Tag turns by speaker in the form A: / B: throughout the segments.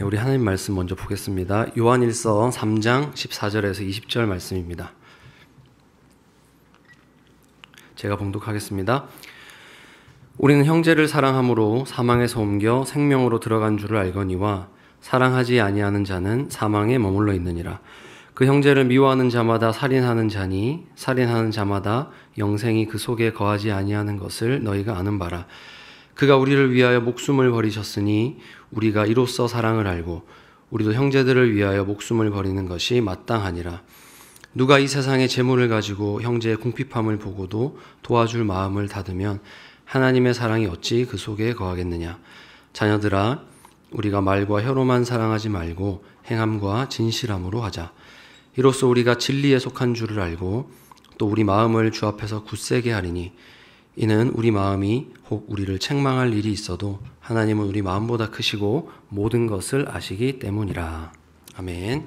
A: 우리 하나님 말씀 먼저 보겠습니다. 요한일서 3장 14절에서 20절 말씀입니다. 제가 봉독하겠습니다. 우리는 형제를 사랑함으로 사망에서 옮겨 생명으로 들어간 줄을 알거니와 사랑하지 아니하는 자는 사망에 머물러 있느니라. 그 형제를 미워하는 자마다 살인하는 자니 살인하는 자마다 영생이 그 속에 거하지 아니하는 것을 너희가 아는 바라. 그가 우리를 위하여 목숨을 버리셨으니 우리가 이로써 사랑을 알고 우리도 형제들을 위하여 목숨을 버리는 것이 마땅하니라. 누가 이 세상의 재물을 가지고 형제의 궁핍함을 보고도 도와줄 마음을 닫으면 하나님의 사랑이 어찌 그 속에 거하겠느냐. 자녀들아, 우리가 말과 혀로만 사랑하지 말고 행함과 진실함으로 하자. 이로써 우리가 진리에 속한 줄을 알고 또 우리 마음을 주 앞에서 굳세게 하리니 이는 우리 마음이 혹 우리를 책망할 일이 있어도 하나님은 우리 마음보다 크시고 모든 것을 아시기 때문이라. 아멘.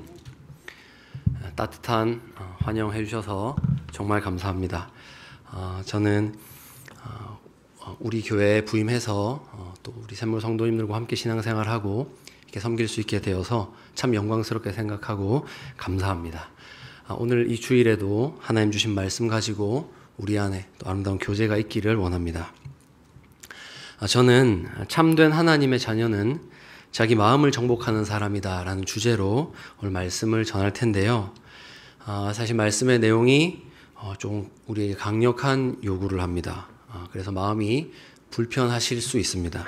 A: 따뜻한 환영해 주셔서 정말 감사합니다. 저는 우리 교회에 부임해서 또 우리 샘물 성도님들과 함께 신앙생활하고 이렇게 섬길 수 있게 되어서 참 영광스럽게 생각하고 감사합니다. 오늘 이 주일에도 하나님 주신 말씀 가지고 우리 안에 또 아름다운 교제가 있기를 원합니다. 저는 참된 하나님의 자녀는 자기 마음을 정복하는 사람이다 라는 주제로 오늘 말씀을 전할 텐데요. 사실 말씀의 내용이 좀 우리에게 강력한 요구를 합니다. 그래서 마음이 불편하실 수 있습니다.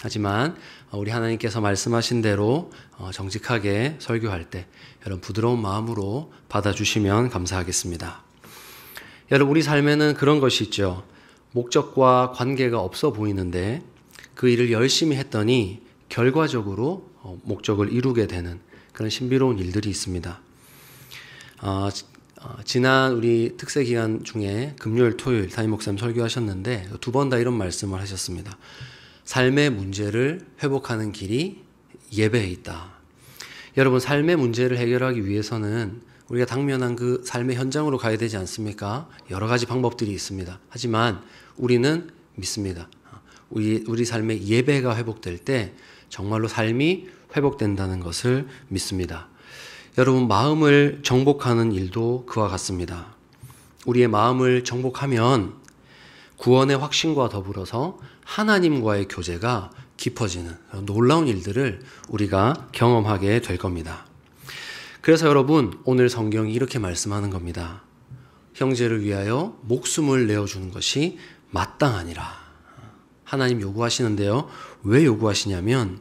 A: 하지만 우리 하나님께서 말씀하신 대로 정직하게 설교할 때 여러분 부드러운 마음으로 받아주시면 감사하겠습니다. 여러분, 우리 삶에는 그런 것이 있죠. 목적과 관계가 없어 보이는데 그 일을 열심히 했더니 결과적으로 목적을 이루게 되는 그런 신비로운 일들이 있습니다. 지난 우리 특세 기간 중에 금요일, 토요일 담임 목사님 설교하셨는데 두 번 다 이런 말씀을 하셨습니다. 삶의 문제를 회복하는 길이 예배에 있다. 여러분, 삶의 문제를 해결하기 위해서는 우리가 당면한 그 삶의 현장으로 가야 되지 않습니까? 여러 가지 방법들이 있습니다. 하지만 우리는 믿습니다. 우리 삶의 예배가 회복될 때 정말로 삶이 회복된다는 것을 믿습니다. 여러분, 마음을 정복하는 일도 그와 같습니다. 우리의 마음을 정복하면 구원의 확신과 더불어서 하나님과의 교제가 깊어지는 놀라운 일들을 우리가 경험하게 될 겁니다. 그래서 여러분, 오늘 성경이 이렇게 말씀하는 겁니다. 형제를 위하여 목숨을 내어주는 것이 마땅하니라. 하나님 요구하시는데요. 왜 요구하시냐면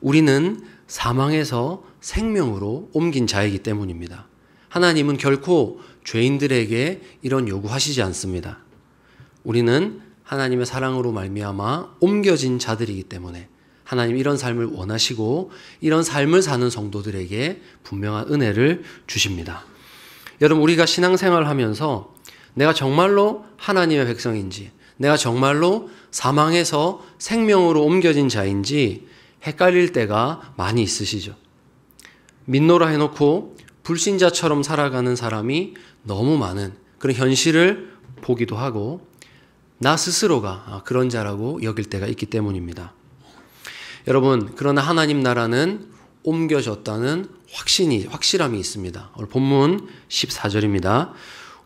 A: 우리는 사망에서 생명으로 옮긴 자이기 때문입니다. 하나님은 결코 죄인들에게 이런 요구하시지 않습니다. 우리는 하나님의 사랑으로 말미암아 옮겨진 자들이기 때문에 하나님 이런 삶을 원하시고 이런 삶을 사는 성도들에게 분명한 은혜를 주십니다. 여러분, 우리가 신앙생활을 하면서 내가 정말로 하나님의 백성인지 내가 정말로 사망에서 생명으로 옮겨진 자인지 헷갈릴 때가 많이 있으시죠. 믿노라 해놓고 불신자처럼 살아가는 사람이 너무 많은 그런 현실을 보기도 하고 나 스스로가 그런 자라고 여길 때가 있기 때문입니다. 여러분, 그러나 하나님 나라는 옮겨졌다는 확실함이 있습니다. 오늘 본문 14절입니다.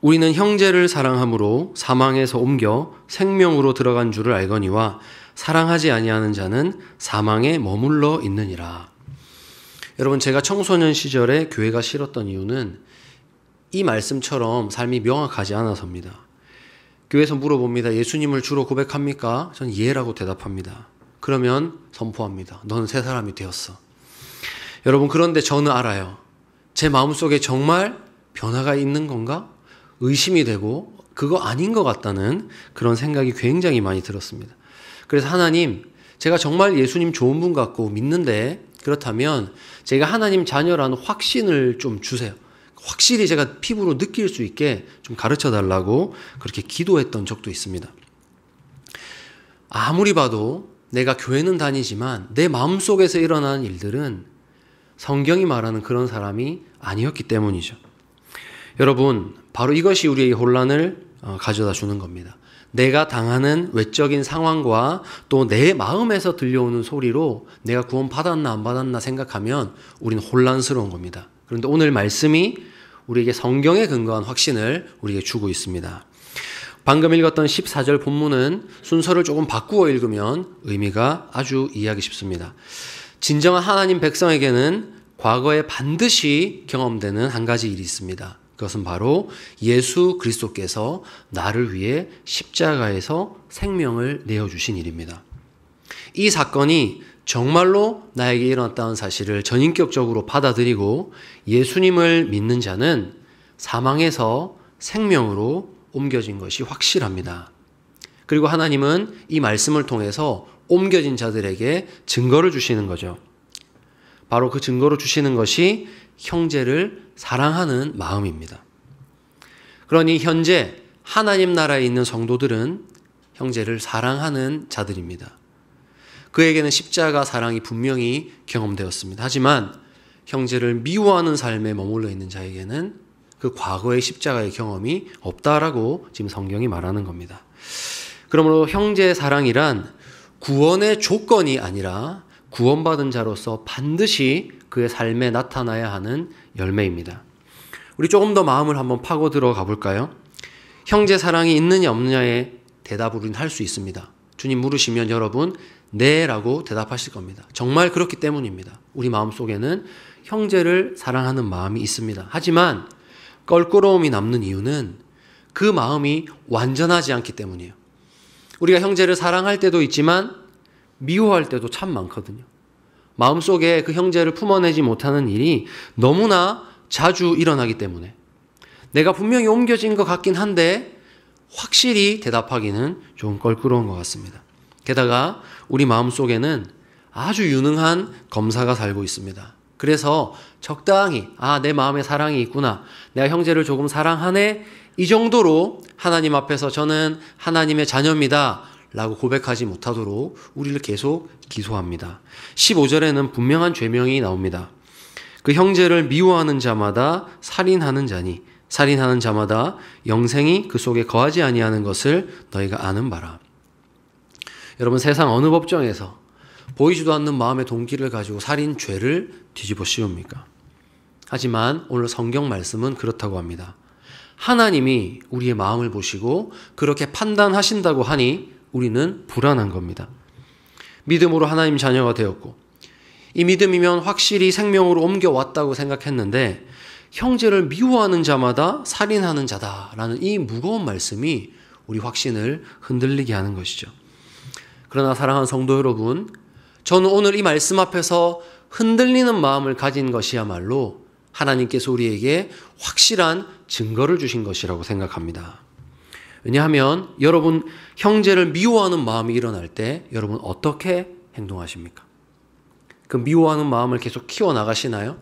A: 우리는 형제를 사랑함으로 사망에서 옮겨 생명으로 들어간 줄을 알거니와 사랑하지 아니하는 자는 사망에 머물러 있느니라. 여러분, 제가 청소년 시절에 교회가 싫었던 이유는 이 말씀처럼 삶이 명확하지 않아서입니다. 교회에서 물어봅니다. 예수님을 주로 고백합니까? 전 예라고 대답합니다. 그러면 선포합니다. 너는 새 사람이 되었어. 여러분, 그런데 저는 알아요. 제 마음속에 정말 변화가 있는 건가? 의심이 되고 그거 아닌 것 같다는 그런 생각이 굉장히 많이 들었습니다. 그래서 하나님, 제가 정말 예수님 좋은 분 같고 믿는데 그렇다면 제가 하나님 자녀라는 확신을 좀 주세요. 확실히 제가 피부로 느낄 수 있게 좀 가르쳐 달라고 그렇게 기도했던 적도 있습니다. 아무리 봐도 내가 교회는 다니지만 내 마음속에서 일어나는 일들은 성경이 말하는 그런 사람이 아니었기 때문이죠. 여러분, 바로 이것이 우리의 혼란을 가져다 주는 겁니다. 내가 당하는 외적인 상황과 또 내 마음에서 들려오는 소리로 내가 구원 받았나 안 받았나 생각하면 우리는 혼란스러운 겁니다. 그런데 오늘 말씀이 우리에게 성경에 근거한 확신을 우리에게 주고 있습니다. 방금 읽었던 14절 본문은 순서를 조금 바꾸어 읽으면 의미가 아주 이해하기 쉽습니다. 진정한 하나님 백성에게는 과거에 반드시 경험되는 한 가지 일이 있습니다. 그것은 바로 예수 그리스도께서 나를 위해 십자가에서 생명을 내어주신 일입니다. 이 사건이 정말로 나에게 일어났다는 사실을 전인격적으로 받아들이고 예수님을 믿는 자는 사망에서 생명으로 옮겨진 것이 확실합니다. 그리고 하나님은 이 말씀을 통해서 옮겨진 자들에게 증거를 주시는 거죠. 바로 그 증거로 주시는 것이 형제를 사랑하는 마음입니다. 그러니 현재 하나님 나라에 있는 성도들은 형제를 사랑하는 자들입니다. 그에게는 십자가 사랑이 분명히 경험되었습니다. 하지만 형제를 미워하는 삶에 머물러 있는 자에게는 그 과거의 십자가의 경험이 없다라고 지금 성경이 말하는 겁니다. 그러므로 형제 사랑이란 구원의 조건이 아니라 구원받은 자로서 반드시 그의 삶에 나타나야 하는 열매입니다. 우리 조금 더 마음을 한번 파고 들어가 볼까요? 형제 사랑이 있느냐 없느냐의 대답을 우리는 할 수 있습니다. 주님 물으시면 여러분 네 라고 대답하실 겁니다. 정말 그렇기 때문입니다. 우리 마음속에는 형제를 사랑하는 마음이 있습니다. 하지만 껄끄러움이 남는 이유는 그 마음이 완전하지 않기 때문이에요. 우리가 형제를 사랑할 때도 있지만 미워할 때도 참 많거든요. 마음속에 그 형제를 품어내지 못하는 일이 너무나 자주 일어나기 때문에 내가 분명히 옮겨진 것 같긴 한데 확실히 대답하기는 좀 껄끄러운 것 같습니다. 게다가 우리 마음속에는 아주 유능한 검사가 살고 있습니다. 그래서 적당히 내 마음에 사랑이 있구나. 내가 형제를 조금 사랑하네. 이 정도로 하나님 앞에서 저는 하나님의 자녀입니다. 라고 고백하지 못하도록 우리를 계속 기소합니다. 15절에는 분명한 죄명이 나옵니다. 그 형제를 미워하는 자마다 살인하는 자니 살인하는 자마다 영생이 그 속에 거하지 아니하는 것을 너희가 아는 바라. 여러분 세상 어느 법정에서 보이지도 않는 마음의 동기를 가지고 살인 죄를 뒤집어 씌웁니까? 하지만 오늘 성경 말씀은 그렇다고 합니다. 하나님이 우리의 마음을 보시고 그렇게 판단하신다고 하니 우리는 불안한 겁니다. 믿음으로 하나님 자녀가 되었고 이 믿음이면 확실히 생명으로 옮겨왔다고 생각했는데 형제를 미워하는 자마다 살인하는 자다라는 이 무거운 말씀이 우리 확신을 흔들리게 하는 것이죠. 그러나 사랑하는 성도 여러분, 저는 오늘 이 말씀 앞에서 흔들리는 마음을 가진 것이야말로 하나님께서 우리에게 확실한 증거를 주신 것이라고 생각합니다. 왜냐하면 여러분 형제를 미워하는 마음이 일어날 때 여러분 어떻게 행동하십니까? 그 미워하는 마음을 계속 키워나가시나요?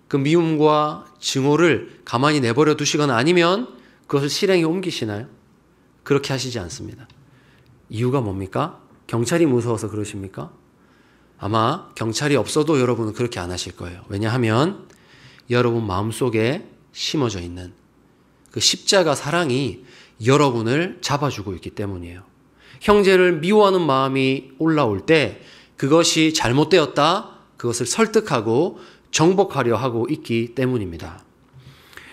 A: 그 미움과 증오를 가만히 내버려 두시거나 아니면 그것을 실행에 옮기시나요? 그렇게 하시지 않습니다. 이유가 뭡니까? 경찰이 무서워서 그러십니까? 아마 경찰이 없어도 여러분은 그렇게 안 하실 거예요. 왜냐하면 여러분 마음속에 심어져 있는 그 십자가 사랑이 여러분을 잡아주고 있기 때문이에요. 형제를 미워하는 마음이 올라올 때 그것이 잘못되었다, 그것을 설득하고 정복하려 하고 있기 때문입니다.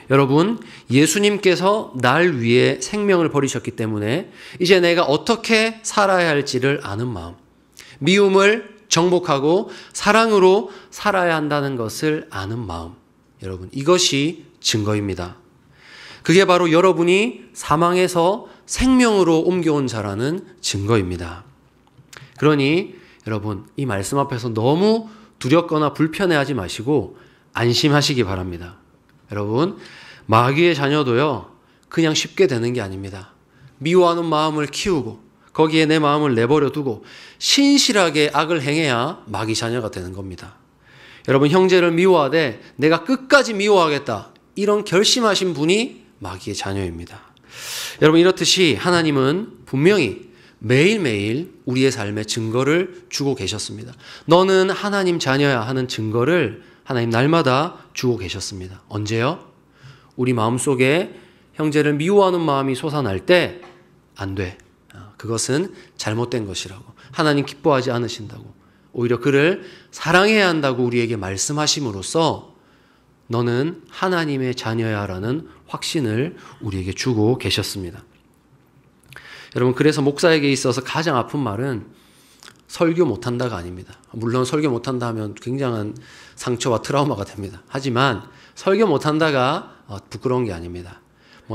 A: 여러분, 예수님께서 날 위해 생명을 버리셨기 때문에 이제 내가 어떻게 살아야 할지를 아는 마음, 미움을 정복하고 사랑으로 살아야 한다는 것을 아는 마음, 여러분 이것이 증거입니다. 그게 바로 여러분이 사망에서 생명으로 옮겨온 자라는 증거입니다. 그러니 여러분 이 말씀 앞에서 너무 두렵거나 불편해하지 마시고 안심하시기 바랍니다. 여러분 마귀의 자녀도요 그냥 쉽게 되는 게 아닙니다. 미워하는 마음을 키우고 거기에 내 마음을 내버려 두고 신실하게 악을 행해야 마귀 자녀가 되는 겁니다. 여러분 형제를 미워하되 내가 끝까지 미워하겠다 이런 결심하신 분이 마귀의 자녀입니다. 여러분 이렇듯이 하나님은 분명히 매일매일 우리의 삶에 증거를 주고 계셨습니다. 너는 하나님 자녀야 하는 증거를 하나님 날마다 주고 계셨습니다. 언제요? 우리 마음속에 형제를 미워하는 마음이 솟아날 때 안 돼. 그것은 잘못된 것이라고. 하나님 기뻐하지 않으신다고. 오히려 그를 사랑해야 한다고 우리에게 말씀하심으로써 너는 하나님의 자녀야라는 확신을 우리에게 주고 계셨습니다. 여러분, 그래서 목사에게 있어서 가장 아픈 말은 설교 못한다가 아닙니다. 물론 설교 못한다 하면 굉장한 상처와 트라우마가 됩니다. 하지만 설교 못한다가 부끄러운 게 아닙니다.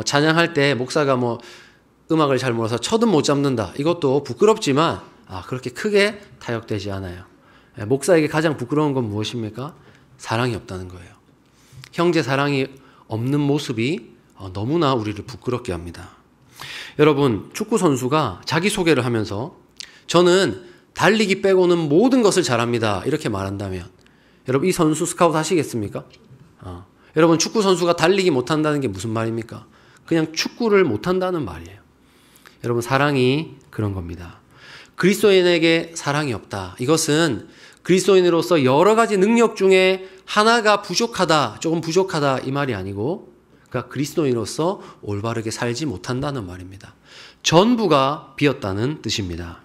A: 찬양할 때 목사가 음악을 잘 몰라서 첫음 못 잡는다. 이것도 부끄럽지만 그렇게 크게 타격되지 않아요. 목사에게 가장 부끄러운 건 무엇입니까? 사랑이 없다는 거예요. 형제 사랑이 없는 모습이 너무나 우리를 부끄럽게 합니다. 여러분, 축구 선수가 자기소개를 하면서 저는 달리기 빼고는 모든 것을 잘합니다. 이렇게 말한다면 여러분, 이 선수 스카우트 하시겠습니까? 여러분, 축구 선수가 달리기 못한다는 게 무슨 말입니까? 그냥 축구를 못한다는 말이에요. 여러분, 사랑이 그런 겁니다. 그리스도인에게 사랑이 없다. 이것은 그리스도인으로서 여러 가지 능력 중에 하나가 부족하다, 조금 부족하다 이 말이 아니고, 그러니까 그리스도인으로서 올바르게 살지 못한다는 말입니다. 전부가 비었다는 뜻입니다.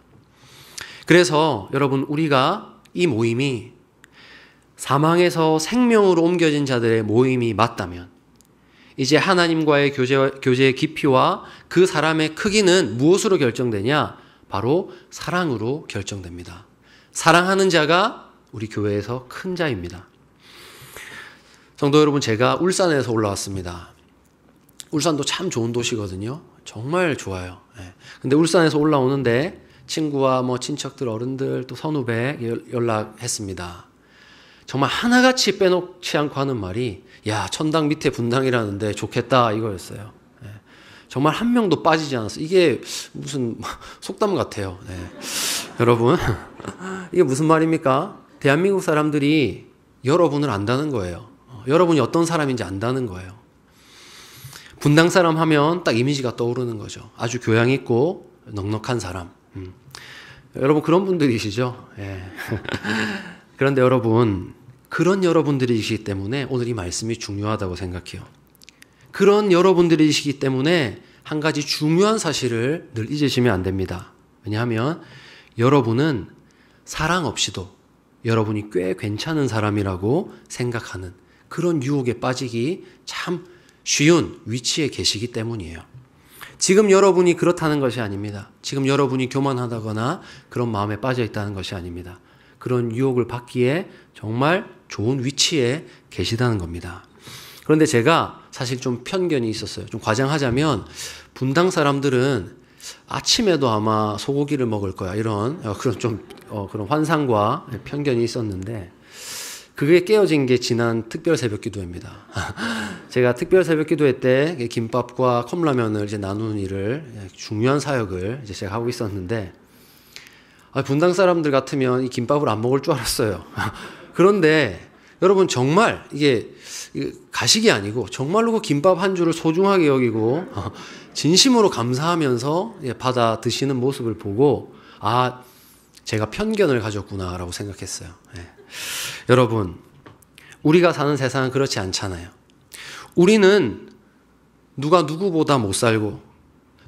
A: 그래서 여러분, 우리가 이 모임이 사망에서 생명으로 옮겨진 자들의 모임이 맞다면 이제 하나님과의 교제의 깊이와 그 사람의 크기는 무엇으로 결정되냐? 바로 사랑으로 결정됩니다. 사랑하는 자가 우리 교회에서 큰 자입니다. 성도 여러분, 제가 울산에서 올라왔습니다. 울산도 참 좋은 도시거든요. 정말 좋아요. 근데 울산에서 올라오는데 친구와 친척들, 어른들, 또 선후배 연락했습니다. 정말 하나같이 빼놓지 않고 하는 말이 야, 천당 밑에 분당이라는데 좋겠다 이거였어요. 정말 한 명도 빠지지 않았어요. 이게 무슨 속담 같아요. 여러분, 이게 무슨 말입니까? 대한민국 사람들이 여러분을 안다는 거예요. 여러분이 어떤 사람인지 안다는 거예요. 분당 사람 하면 딱 이미지가 떠오르는 거죠. 아주 교양 있고 넉넉한 사람. 여러분, 그런 분들이시죠? 그런데 여러분, 그런 여러분들이시기 때문에 오늘 이 말씀이 중요하다고 생각해요. 그런 여러분들이시기 때문에 한 가지 중요한 사실을 늘 잊으시면 안 됩니다. 왜냐하면 여러분은 사랑 없이도 여러분이 꽤 괜찮은 사람이라고 생각하는 그런 유혹에 빠지기 참 쉬운 위치에 계시기 때문이에요. 지금 여러분이 그렇다는 것이 아닙니다. 지금 여러분이 교만하다거나 그런 마음에 빠져 있다는 것이 아닙니다. 그런 유혹을 받기에 정말 좋은 위치에 계시다는 겁니다. 그런데 제가 사실 좀 편견이 있었어요. 좀 과장하자면 분당 사람들은 아침에도 아마 소고기를 먹을 거야, 이런 그런 환상과 편견이 있었는데 그게 깨어진 게 지난 특별 새벽 기도회입니다. 제가 특별 새벽 기도회 때 김밥과 컵라면을 이제 나누는 일을, 중요한 사역을 이제 제가 하고 있었는데 분당 사람들 같으면 이 김밥을 안 먹을 줄 알았어요. 그런데 여러분, 정말 이게 가식이 아니고 정말로 그 김밥 한 줄을 소중하게 여기고 진심으로 감사하면서 받아 드시는 모습을 보고 제가 편견을 가졌구나라고 생각했어요. 여러분, 우리가 사는 세상은 그렇지 않잖아요. 우리는 누가 누구보다 못 살고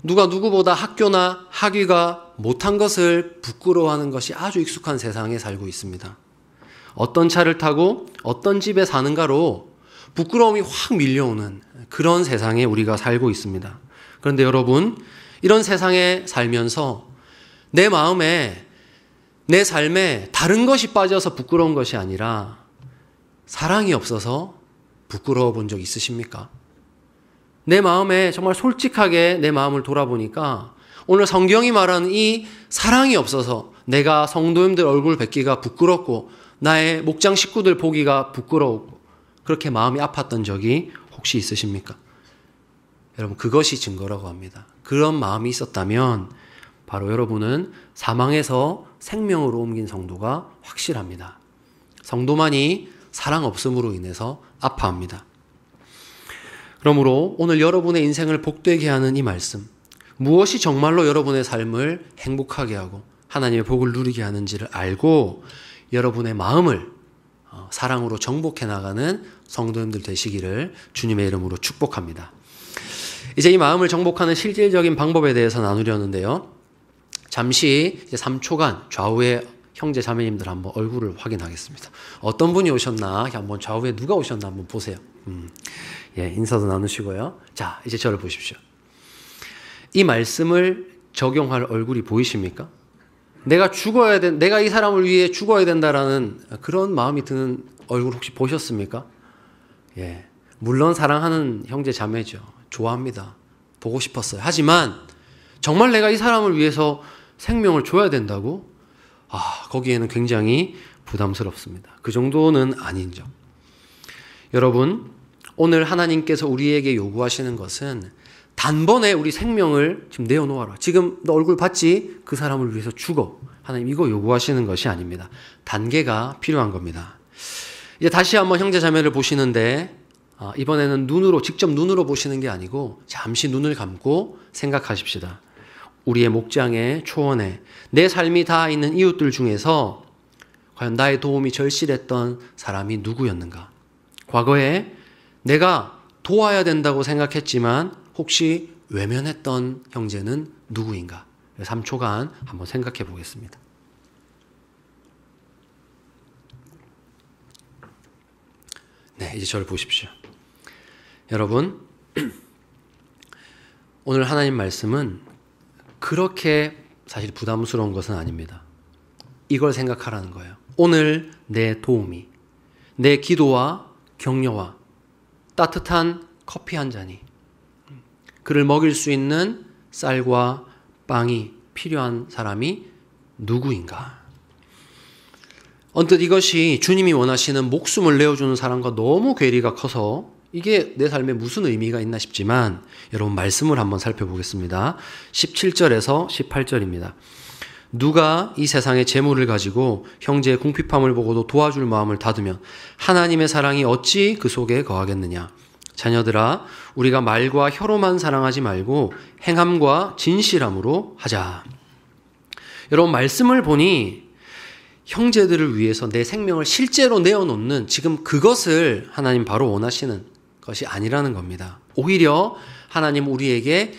A: 누가 누구보다 학교나 학위가 못한 것을 부끄러워하는 것이 아주 익숙한 세상에 살고 있습니다. 어떤 차를 타고 어떤 집에 사는가로 부끄러움이 확 밀려오는 그런 세상에 우리가 살고 있습니다. 그런데 여러분, 이런 세상에 살면서 내 마음에, 내 삶에 다른 것이 빠져서 부끄러운 것이 아니라 사랑이 없어서 부끄러워 본 적 있으십니까? 내 마음에 정말 솔직하게 내 마음을 돌아보니까 오늘 성경이 말하는 이 사랑이 없어서 내가 성도님들 얼굴 뵙기가 부끄럽고 나의 목장 식구들 보기가 부끄러웠고 그렇게 마음이 아팠던 적이 혹시 있으십니까? 여러분, 그것이 증거라고 합니다. 그런 마음이 있었다면 바로 여러분은 사망에서 생명으로 옮긴 성도가 확실합니다. 성도만이 사랑 없음으로 인해서 아파합니다. 그러므로 오늘 여러분의 인생을 복되게 하는 이 말씀, 무엇이 정말로 여러분의 삶을 행복하게 하고 하나님의 복을 누리게 하는지를 알고 여러분의 마음을 사랑으로 정복해 나가는 성도님들 되시기를 주님의 이름으로 축복합니다. 이제 이 마음을 정복하는 실질적인 방법에 대해서 나누려는데요. 잠시 이제 3초간 좌우의 형제 자매님들 한번 얼굴을 확인하겠습니다. 어떤 분이 오셨나 한번 좌우에 누가 오셨나 한번 보세요. 예, 인사도 나누시고요. 자, 이제 저를 보십시오. 이 말씀을 적용할 얼굴이 보이십니까? 내가 이 사람을 위해 죽어야 된다라는 그런 마음이 드는 얼굴 혹시 보셨습니까? 예, 물론 사랑하는 형제 자매죠. 좋아합니다. 보고 싶었어요. 하지만 정말 내가 이 사람을 위해서 생명을 줘야 된다고? 거기에는 굉장히 부담스럽습니다. 그 정도는 아닌죠. 여러분, 오늘 하나님께서 우리에게 요구하시는 것은 단번에 우리 생명을 지금 내어놓아라. 지금 너 얼굴 봤지? 그 사람을 위해서 죽어. 하나님 이거 요구하시는 것이 아닙니다. 단계가 필요한 겁니다. 이제 다시 한번 형제 자매를 보시는데 이번에는 직접 눈으로 보시는 게 아니고 잠시 눈을 감고 생각하십시다. 우리의 목장에, 초원에 내 삶이 닿아 있는 이웃들 중에서 과연 나의 도움이 절실했던 사람이 누구였는가? 과거에 내가 도와야 된다고 생각했지만 혹시 외면했던 형제는 누구인가? 3초간 한번 생각해 보겠습니다. 네, 이제 저를 보십시오. 여러분, 오늘 하나님 말씀은 그렇게 사실 부담스러운 것은 아닙니다. 이걸 생각하라는 거예요. 오늘 내 도움이, 내 기도와 격려와 따뜻한 커피 한 잔이, 그를 먹일 수 있는 쌀과 빵이 필요한 사람이 누구인가? 언뜻 이것이 주님이 원하시는 목숨을 내어주는 사람과 너무 괴리가 커서 이게 내 삶에 무슨 의미가 있나 싶지만 여러분 말씀을 한번 살펴보겠습니다. 17절에서 18절입니다. 누가 이 세상의 재물을 가지고 형제의 궁핍함을 보고도 도와줄 마음을 닫으면 하나님의 사랑이 어찌 그 속에 거하겠느냐. 자녀들아, 우리가 말과 혀로만 사랑하지 말고 행함과 진실함으로 하자. 여러분 말씀을 보니 형제들을 위해서 내 생명을 실제로 내어놓는 지금 그것을 하나님 바로 원하시는 것이 아니라는 겁니다. 오히려 하나님 우리에게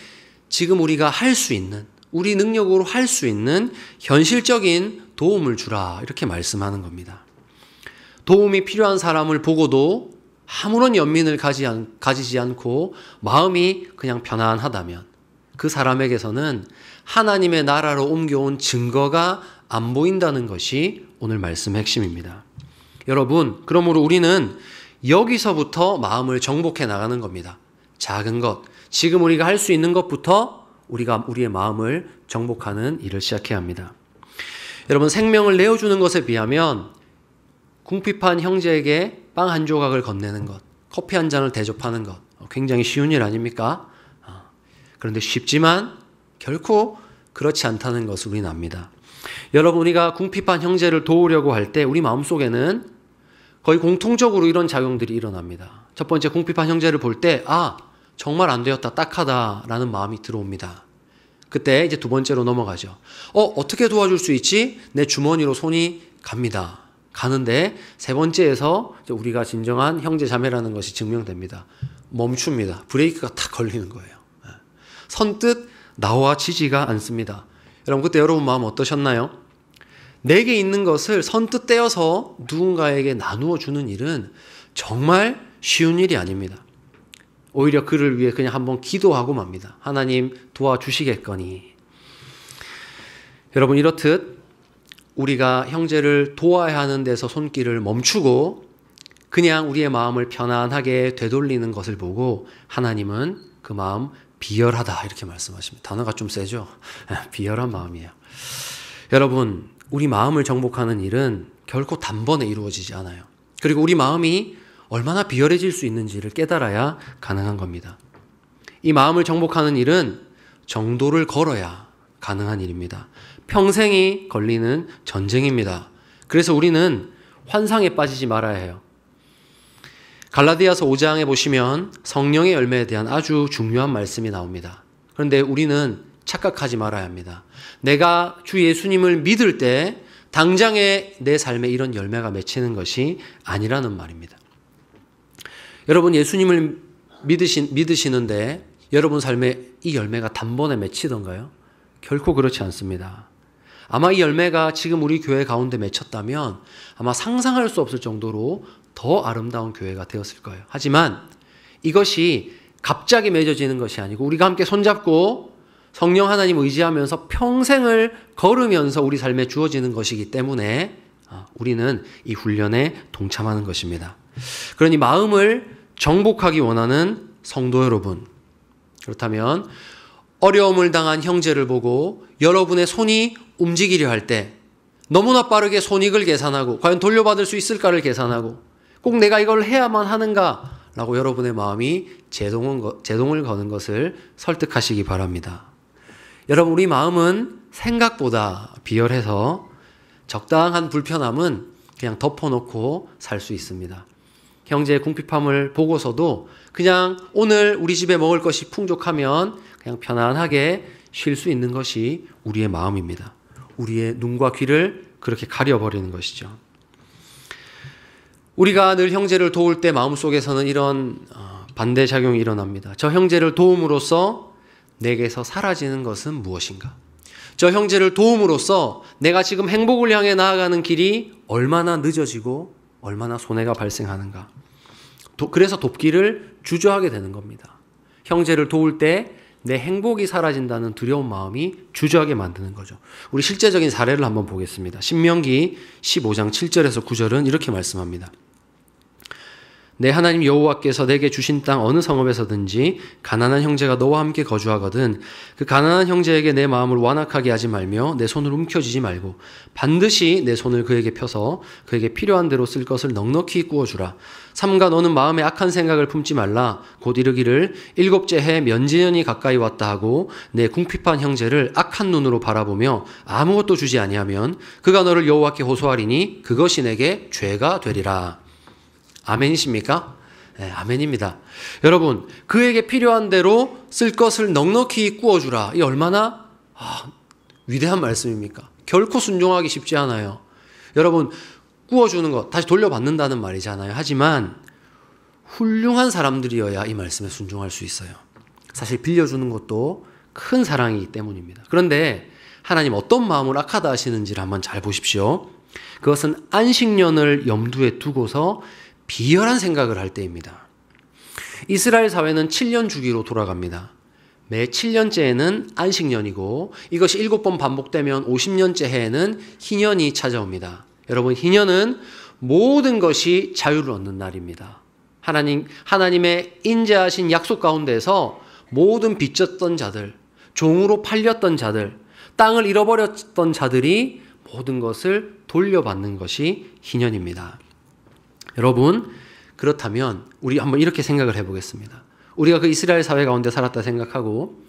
A: 지금 우리가 할 수 있는, 우리 능력으로 할 수 있는 현실적인 도움을 주라 이렇게 말씀하는 겁니다. 도움이 필요한 사람을 보고도 아무런 연민을 가지지 않고 마음이 그냥 편안하다면 그 사람에게서는 하나님의 나라로 옮겨온 증거가 안 보인다는 것이 오늘 말씀의 핵심입니다. 여러분, 그러므로 우리는 여기서부터 마음을 정복해 나가는 겁니다. 작은 것, 지금 우리가 할 수 있는 것부터 우리의 마음을 정복하는 일을 시작해야 합니다. 여러분, 생명을 내어주는 것에 비하면 궁핍한 형제에게 빵 한 조각을 건네는 것, 커피 한 잔을 대접하는 것 굉장히 쉬운 일 아닙니까? 그런데 쉽지만 결코 그렇지 않다는 것을 우리는 압니다. 여러분, 우리가 궁핍한 형제를 도우려고 할 때 우리 마음속에는 거의 공통적으로 이런 작용들이 일어납니다. 첫 번째, 궁핍한 형제를 볼 때 정말 안 되었다, 딱하다라는 마음이 들어옵니다. 그때 이제 두 번째로 넘어가죠. 어떻게 도와줄 수 있지? 내 주머니로 손이 갑니다. 가는데 세 번째에서 우리가 진정한 형제 자매라는 것이 증명됩니다. 멈춥니다. 브레이크가 탁 걸리는 거예요. 선뜻 나와지지가 않습니다. 여러분, 그때 여러분 마음 어떠셨나요? 내게 있는 것을 선뜻 떼어서 누군가에게 나누어 주는 일은 정말 쉬운 일이 아닙니다. 오히려 그를 위해 그냥 한번 기도하고 맙니다. 하나님 도와주시겠거니. 여러분, 이렇듯 우리가 형제를 도와야 하는 데서 손길을 멈추고 그냥 우리의 마음을 편안하게 되돌리는 것을 보고 하나님은 그 마음 비열하다 이렇게 말씀하십니다. 단어가 좀 세죠? 비열한 마음이에요. 여러분, 우리 마음을 정복하는 일은 결코 단번에 이루어지지 않아요. 그리고 우리 마음이 얼마나 비열해질 수 있는지를 깨달아야 가능한 겁니다. 이 마음을 정복하는 일은 정도를 걸어야 가능한 일입니다. 평생이 걸리는 전쟁입니다. 그래서 우리는 환상에 빠지지 말아야 해요. 갈라디아서 5장에 보시면 성령의 열매에 대한 아주 중요한 말씀이 나옵니다. 그런데 우리는 착각하지 말아야 합니다. 내가 주 예수님을 믿을 때 당장에 내 삶에 이런 열매가 맺히는 것이 아니라는 말입니다. 여러분, 예수님을 믿으시는데 여러분 삶에 이 열매가 단번에 맺히던가요? 결코 그렇지 않습니다. 아마 이 열매가 지금 우리 교회 가운데 맺혔다면 아마 상상할 수 없을 정도로 더 아름다운 교회가 되었을 거예요. 하지만 이것이 갑자기 맺어지는 것이 아니고 우리가 함께 손잡고 성령 하나님 의지하면서 평생을 걸으면서 우리 삶에 주어지는 것이기 때문에 우리는 이 훈련에 동참하는 것입니다. 그러니 마음을 정복하기 원하는 성도 여러분, 그렇다면 어려움을 당한 형제를 보고 여러분의 손이 움직이려 할 때 너무나 빠르게 손익을 계산하고 과연 돌려받을 수 있을까를 계산하고 꼭 내가 이걸 해야만 하는가 라고 여러분의 마음이 제동을 거는 것을 설득하시기 바랍니다. 여러분, 우리 마음은 생각보다 비열해서 적당한 불편함은 그냥 덮어놓고 살 수 있습니다. 형제의 궁핍함을 보고서도 그냥 오늘 우리 집에 먹을 것이 풍족하면 그냥 편안하게 쉴 수 있는 것이 우리의 마음입니다. 우리의 눈과 귀를 그렇게 가려버리는 것이죠. 우리가 늘 형제를 도울 때 마음속에서는 이런 반대작용이 일어납니다. 저 형제를 도움으로써 내게서 사라지는 것은 무엇인가? 저 형제를 도움으로써 내가 지금 행복을 향해 나아가는 길이 얼마나 늦어지고 얼마나 손해가 발생하는가? 그래서 돕기를 주저하게 되는 겁니다. 형제를 도울 때 내 행복이 사라진다는 두려운 마음이 주저하게 만드는 거죠. 우리 실제적인 사례를 한번 보겠습니다. 신명기 15장 7절에서 9절은 이렇게 말씀합니다. 내 하나님 여호와께서 내게 주신 땅 어느 성읍에서든지 가난한 형제가 너와 함께 거주하거든 그 가난한 형제에게 내 마음을 완악하게 하지 말며 내 손을 움켜쥐지 말고 반드시 내 손을 그에게 펴서 그에게 필요한 대로 쓸 것을 넉넉히 구워주라. 삼가 너는 마음에 악한 생각을 품지 말라. 곧 이르기를 7째 해 면제년이 가까이 왔다 하고 내 궁핍한 형제를 악한 눈으로 바라보며 아무것도 주지 아니하면 그가 너를 여호와께 호소하리니 그것이 내게 죄가 되리라. 아멘이십니까? 네, 아멘입니다. 여러분, 그에게 필요한 대로 쓸 것을 넉넉히 구워주라. 이 얼마나 위대한 말씀입니까? 결코 순종하기 쉽지 않아요. 여러분, 구워주는 것 다시 돌려받는다는 말이잖아요. 하지만 훌륭한 사람들이어야 이 말씀에 순종할 수 있어요. 사실 빌려주는 것도 큰 사랑이기 때문입니다. 그런데 하나님 어떤 마음을 악하다 하시는지를 한번 잘 보십시오. 그것은 안식년을 염두에 두고서 비열한 생각을 할 때입니다. 이스라엘 사회는 7년 주기로 돌아갑니다. 매 7년째에는 안식년이고 이것이 7번 반복되면 50년째 해에는 희년이 찾아옵니다. 여러분, 희년은 모든 것이 자유를 얻는 날입니다. 하나님의 인자하신 약속 가운데서 모든 빚졌던 자들, 종으로 팔렸던 자들, 땅을 잃어버렸던 자들이 모든 것을 돌려받는 것이 희년입니다. 여러분, 그렇다면 우리 한번 이렇게 생각을 해보겠습니다. 우리가 그 이스라엘 사회 가운데 살았다 생각하고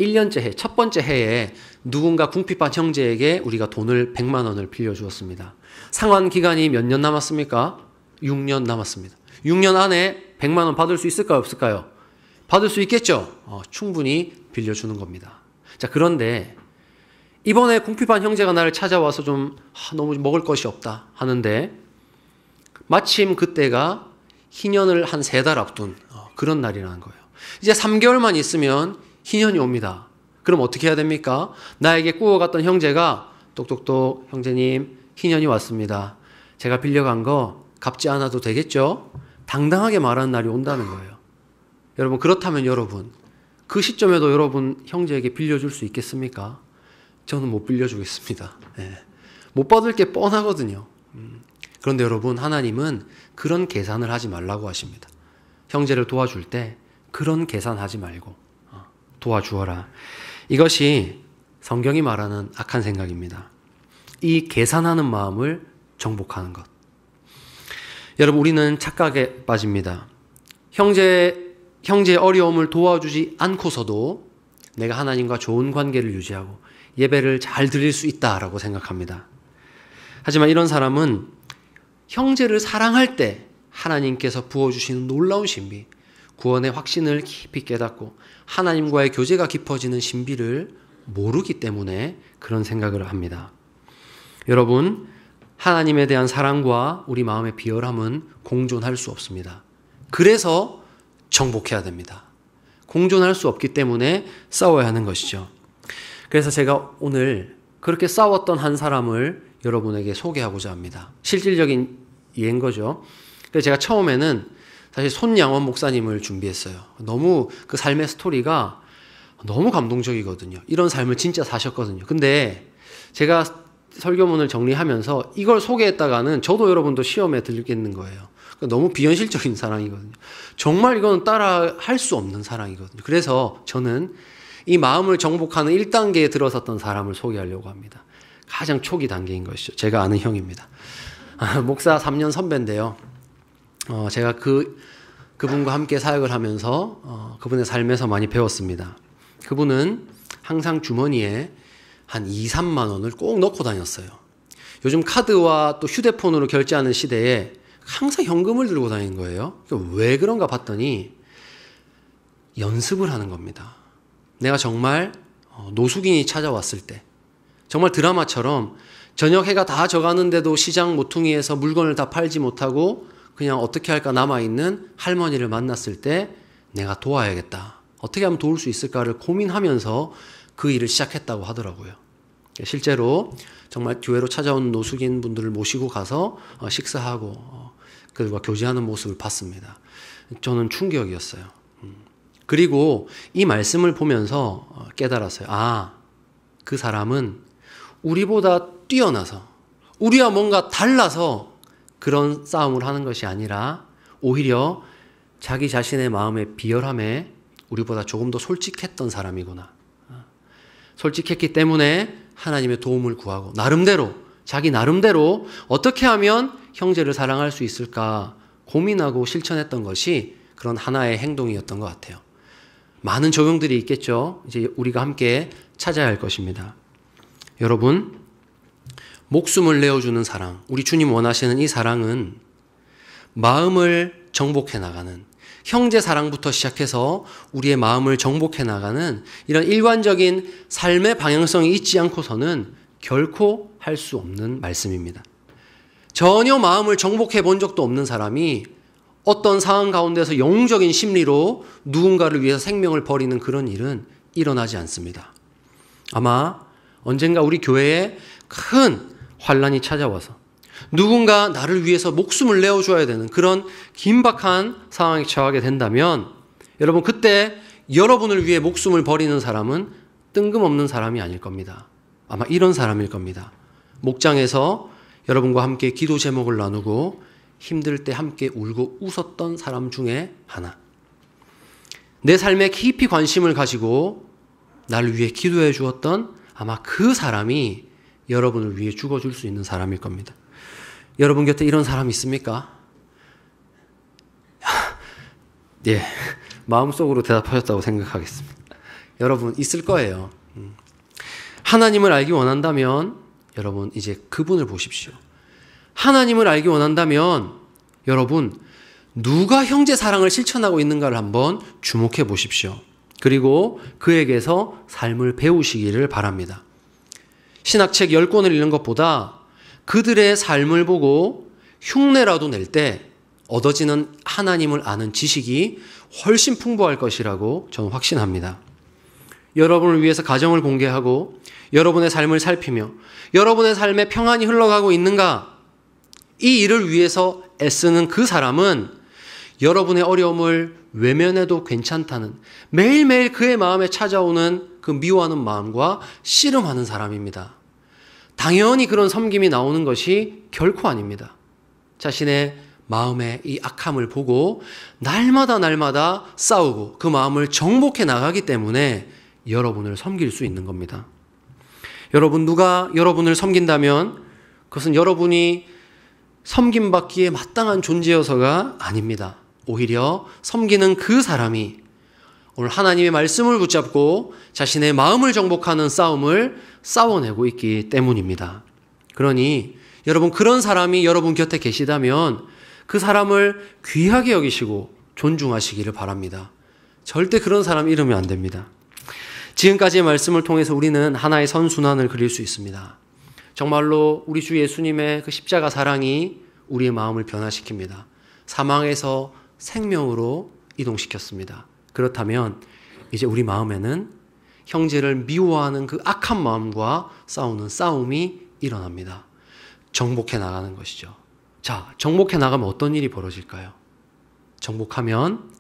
A: 1년째 해, 첫 번째 해에 누군가 궁핍한 형제에게 우리가 돈을 100만 원을 빌려주었습니다. 상환 기간이 몇 년 남았습니까? 6년 남았습니다. 6년 안에 100만 원 받을 수 있을까요? 없을까요? 받을 수 있겠죠? 충분히 빌려주는 겁니다. 자, 그런데 이번에 궁핍한 형제가 나를 찾아와서 좀 너무 먹을 것이 없다 하는데 마침 그때가 희년을 한 3달 앞둔 그런 날이라는 거예요. 이제 3개월만 있으면 희년이 옵니다. 그럼 어떻게 해야 됩니까? 나에게 구워갔던 형제가 똑똑똑 형제님 희년이 왔습니다. 제가 빌려간 거 갚지 않아도 되겠죠? 당당하게 말하는 날이 온다는 거예요. 여러분, 그렇다면 여러분 그 시점에도 여러분 형제에게 빌려줄 수 있겠습니까? 저는 못 빌려주겠습니다. 네. 못 받을 게 뻔하거든요. 그런데 여러분, 하나님은 그런 계산을 하지 말라고 하십니다. 형제를 도와줄 때 그런 계산하지 말고 도와주어라. 이것이 성경이 말하는 악한 생각입니다. 이 계산하는 마음을 정복하는 것. 여러분, 우리는 착각에 빠집니다. 형제의 어려움을 도와주지 않고서도 내가 하나님과 좋은 관계를 유지하고 예배를 잘 드릴 수 있다라고 생각합니다. 하지만 이런 사람은 형제를 사랑할 때 하나님께서 부어주시는 놀라운 신비, 구원의 확신을 깊이 깨닫고 하나님과의 교제가 깊어지는 신비를 모르기 때문에 그런 생각을 합니다. 여러분, 하나님에 대한 사랑과 우리 마음의 비열함은 공존할 수 없습니다. 그래서 정복해야 됩니다. 공존할 수 없기 때문에 싸워야 하는 것이죠. 그래서 제가 오늘 그렇게 싸웠던 한 사람을 여러분에게 소개하고자 합니다. 실질적인 예인 거죠. 그래서 제가 처음에는 사실 손양원 목사님을 준비했어요. 너무 그 삶의 스토리가 너무 감동적이거든요. 이런 삶을 진짜 사셨거든요. 근데 제가 설교문을 정리하면서 이걸 소개했다가는 저도 여러분도 시험에 들겠는 거예요. 너무 비현실적인 사랑이거든요. 정말 이건 따라 할 수 없는 사랑이거든요. 그래서 저는 이 마음을 정복하는 1단계에 들어섰던 사람을 소개하려고 합니다. 가장 초기 단계인 것이죠. 제가 아는 형입니다. 목사 3년 선배인데요. 제가 그분과 함께 사역을 하면서 그분의 삶에서 많이 배웠습니다. 그분은 항상 주머니에 한 2, 3만 원을 꼭 넣고 다녔어요. 요즘 카드와 또 휴대폰으로 결제하는 시대에 항상 현금을 들고 다니는 거예요. 왜 그런가 봤더니 연습을 하는 겁니다. 내가 정말 노숙인이 찾아왔을 때 정말 드라마처럼 저녁 해가 다 져가는데도 시장 모퉁이에서 물건을 다 팔지 못하고 그냥 어떻게 할까 남아있는 할머니를 만났을 때 내가 도와야겠다. 어떻게 하면 도울 수 있을까를 고민하면서 그 일을 시작했다고 하더라고요. 실제로 정말 교회로 찾아온 노숙인 분들을 모시고 가서 식사하고 그들과 교제하는 모습을 봤습니다. 저는 충격이었어요. 그리고 이 말씀을 보면서 깨달았어요. 그 사람은 우리보다 뛰어나서 우리와 뭔가 달라서 그런 싸움을 하는 것이 아니라 오히려 자기 자신의 마음의 비열함에 우리보다 조금 더 솔직했던 사람이구나. 솔직했기 때문에 하나님의 도움을 구하고 자기 나름대로 어떻게 하면 형제를 사랑할 수 있을까 고민하고 실천했던 것이 그런 하나의 행동이었던 것 같아요. 많은 적용들이 있겠죠. 이제 우리가 함께 찾아야 할 것입니다. 여러분, 목숨을 내어주는 사랑, 우리 주님 원하시는 이 사랑은 마음을 정복해 나가는, 형제 사랑부터 시작해서 우리의 마음을 정복해 나가는 이런 일관적인 삶의 방향성이 있지 않고서는 결코 할 수 없는 말씀입니다. 전혀 마음을 정복해 본 적도 없는 사람이 어떤 상황 가운데서 영웅적인 심리로 누군가를 위해서 생명을 버리는 그런 일은 일어나지 않습니다. 아마 언젠가 우리 교회에 큰 환란이 찾아와서 누군가 나를 위해서 목숨을 내어줘야 되는 그런 긴박한 상황에 처하게 된다면 여러분 그때 여러분을 위해 목숨을 버리는 사람은 뜬금없는 사람이 아닐 겁니다. 아마 이런 사람일 겁니다. 목장에서 여러분과 함께 기도 제목을 나누고 힘들 때 함께 울고 웃었던 사람 중에 하나. 내 삶에 깊이 관심을 가지고 나를 위해 기도해 주었던 아마 그 사람이 여러분을 위해 죽어줄 수 있는 사람일 겁니다. 여러분 곁에 이런 사람 있습니까? 예, 마음속으로 대답하셨다고 생각하겠습니다. 여러분 있을 거예요. 하나님을 알기 원한다면 여러분 이제 그분을 보십시오. 하나님을 알기 원한다면 여러분 누가 형제 사랑을 실천하고 있는가를 한번 주목해 보십시오. 그리고 그에게서 삶을 배우시기를 바랍니다. 신학책 10권을 읽는 것보다 그들의 삶을 보고 흉내라도 낼 때 얻어지는 하나님을 아는 지식이 훨씬 풍부할 것이라고 저는 확신합니다. 여러분을 위해서 가정을 공개하고 여러분의 삶을 살피며 여러분의 삶에 평안이 흘러가고 있는가? 이 일을 위해서 애쓰는 그 사람은 여러분의 어려움을 외면해도 괜찮다는 매일매일 그의 마음에 찾아오는 그 미워하는 마음과 씨름하는 사람입니다. 당연히 그런 섬김이 나오는 것이 결코 아닙니다. 자신의 마음의 이 악함을 보고 날마다 싸우고 그 마음을 정복해 나가기 때문에 여러분을 섬길 수 있는 겁니다. 여러분 누가 여러분을 섬긴다면 그것은 여러분이 섬김받기에 마땅한 존재여서가 아닙니다. 오히려 섬기는 그 사람이 오늘 하나님의 말씀을 붙잡고 자신의 마음을 정복하는 싸움을 싸워내고 있기 때문입니다. 그러니 여러분 그런 사람이 여러분 곁에 계시다면 그 사람을 귀하게 여기시고 존중하시기를 바랍니다. 절대 그런 사람 잃으면 안 됩니다. 지금까지의 말씀을 통해서 우리는 하나의 선순환을 그릴 수 있습니다. 정말로 우리 주 예수님의 그 십자가 사랑이 우리의 마음을 변화시킵니다. 사망에서 생명으로 이동시켰습니다. 그렇다면 이제 우리 마음에는 형제를 미워하는 그 악한 마음과 싸우는 싸움이 일어납니다. 정복해 나가는 것이죠. 자, 정복해 나가면 어떤 일이 벌어질까요? 정복하면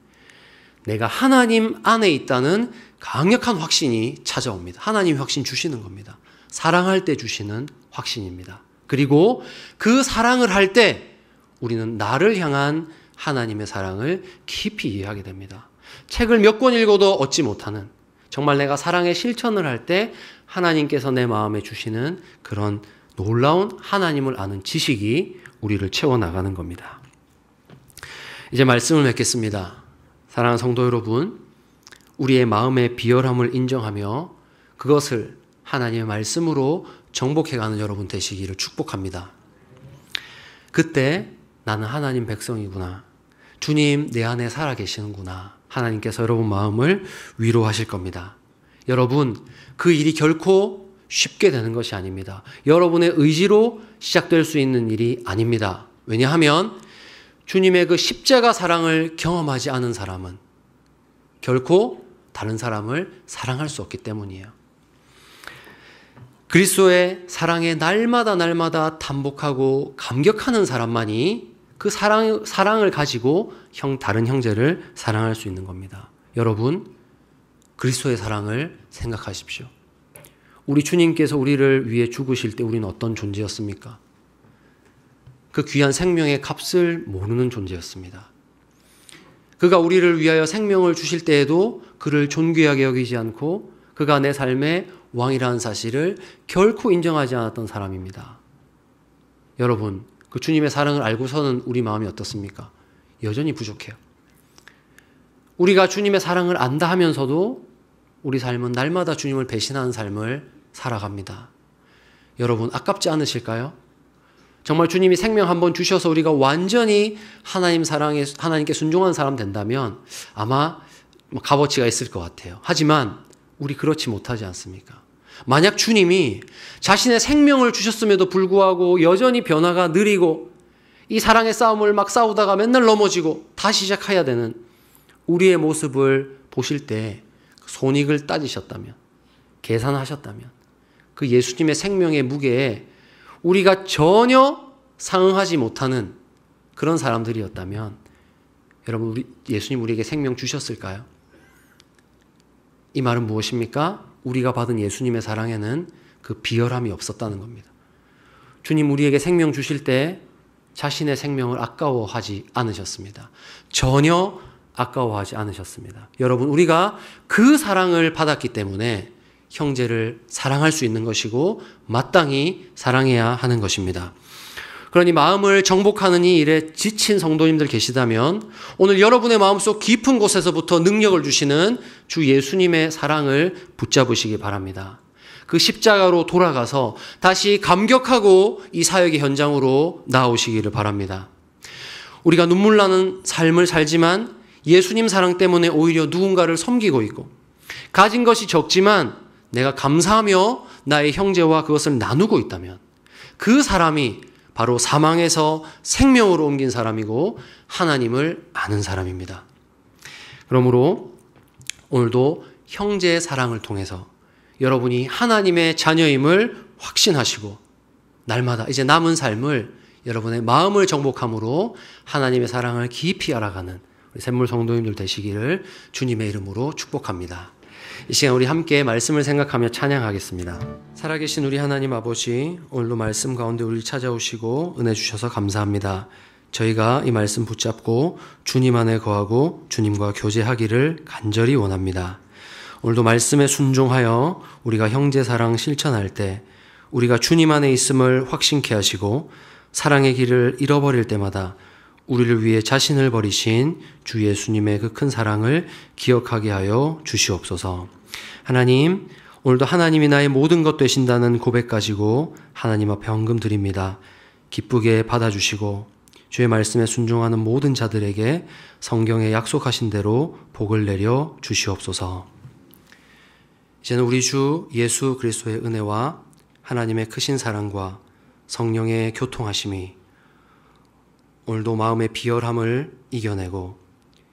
A: 내가 하나님 안에 있다는 강력한 확신이 찾아옵니다. 하나님이 확신 주시는 겁니다. 사랑할 때 주시는 확신입니다. 그리고 그 사랑을 할 때 우리는 나를 향한 하나님의 사랑을 깊이 이해하게 됩니다. 책을 몇 권 읽어도 얻지 못하는, 정말 내가 사랑의 실천을 할 때 하나님께서 내 마음에 주시는 그런 놀라운 하나님을 아는 지식이 우리를 채워나가는 겁니다. 이제 말씀을 맺겠습니다. 사랑하는 성도 여러분, 우리의 마음의 비열함을 인정하며 그것을 하나님의 말씀으로 정복해가는 여러분 되시기를 축복합니다. 그때 나는 하나님 백성이구나, 주님 내 안에 살아계시는구나, 하나님께서 여러분 마음을 위로하실 겁니다. 여러분, 그 일이 결코 쉽게 되는 것이 아닙니다. 여러분의 의지로 시작될 수 있는 일이 아닙니다. 왜냐하면 주님의 그 십자가 사랑을 경험하지 않은 사람은 결코 다른 사람을 사랑할 수 없기 때문이에요. 그리스도의 사랑에 날마다 단복하고 감격하는 사람만이 그 사랑을 가지고 다른 형제를 사랑할 수 있는 겁니다. 여러분, 그리스도의 사랑을 생각하십시오. 우리 주님께서 우리를 위해 죽으실 때 우리는 어떤 존재였습니까? 그 귀한 생명의 값을 모르는 존재였습니다. 그가 우리를 위하여 생명을 주실 때에도 그를 존귀하게 여기지 않고 그가 내 삶의 왕이라는 사실을 결코 인정하지 않았던 사람입니다. 여러분, 그 주님의 사랑을 알고서는 우리 마음이 어떻습니까? 여전히 부족해요. 우리가 주님의 사랑을 안다 하면서도 우리 삶은 날마다 주님을 배신하는 삶을 살아갑니다. 여러분, 아깝지 않으실까요? 정말 주님이 생명 한번 주셔서 우리가 완전히 하나님께 순종한 사람 된다면 아마 값어치가 있을 것 같아요. 하지만 우리 그렇지 못하지 않습니까? 만약 주님이 자신의 생명을 주셨음에도 불구하고 여전히 변화가 느리고 이 사랑의 싸움을 막 싸우다가 맨날 넘어지고 다시 시작해야 되는 우리의 모습을 보실 때 손익을 따지셨다면, 계산하셨다면 그 예수님의 생명의 무게에 우리가 전혀 상응하지 못하는 그런 사람들이었다면 여러분, 예수님 우리에게 생명 주셨을까요? 이 말은 무엇입니까? 우리가 받은 예수님의 사랑에는 그 비열함이 없었다는 겁니다. 주님 우리에게 생명 주실 때 자신의 생명을 아까워하지 않으셨습니다. 전혀 아까워하지 않으셨습니다. 여러분, 우리가 그 사랑을 받았기 때문에 형제를 사랑할 수 있는 것이고 마땅히 사랑해야 하는 것입니다. 그러니 마음을 정복하는 이 일에 지친 성도님들 계시다면 오늘 여러분의 마음속 깊은 곳에서부터 능력을 주시는 주 예수님의 사랑을 붙잡으시기 바랍니다. 그 십자가로 돌아가서 다시 감격하고 이 사역의 현장으로 나오시기를 바랍니다. 우리가 눈물 나는 삶을 살지만 예수님 사랑 때문에 오히려 누군가를 섬기고 있고 가진 것이 적지만 내가 감사하며 나의 형제와 그것을 나누고 있다면 그 사람이 바로 사망에서 생명으로 옮긴 사람이고 하나님을 아는 사람입니다. 그러므로 오늘도 형제의 사랑을 통해서 여러분이 하나님의 자녀임을 확신하시고 날마다 이제 남은 삶을 여러분의 마음을 정복함으로 하나님의 사랑을 깊이 알아가는 우리 샘물 성도님들 되시기를 주님의 이름으로 축복합니다. 이 시간 우리 함께 말씀을 생각하며 찬양하겠습니다. 살아계신 우리 하나님 아버지, 오늘도 말씀 가운데 우리를 찾아오시고 은혜 주셔서 감사합니다. 저희가 이 말씀 붙잡고 주님 안에 거하고 주님과 교제하기를 간절히 원합니다. 오늘도 말씀에 순종하여 우리가 형제 사랑 실천할 때 우리가 주님 안에 있음을 확신케 하시고 사랑의 길을 잃어버릴 때마다 우리를 위해 자신을 버리신 주 예수님의 그 큰 사랑을 기억하게 하여 주시옵소서. 하나님, 오늘도 하나님이 나의 모든 것 되신다는 고백 가지고 하나님 앞에 헌금 드립니다. 기쁘게 받아주시고 주의 말씀에 순종하는 모든 자들에게 성경에 약속하신 대로 복을 내려 주시옵소서. 이제는 우리 주 예수 그리스도의 은혜와 하나님의 크신 사랑과 성령의 교통하심이 오늘도 마음의 비열함을 이겨내고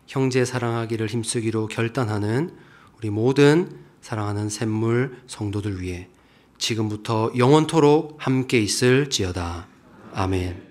A: 형제 사랑하기를 힘쓰기로 결단하는 우리 모든 사랑하는 샘물 성도들 위해 지금부터 영원토록 함께 있을지어다. 아멘.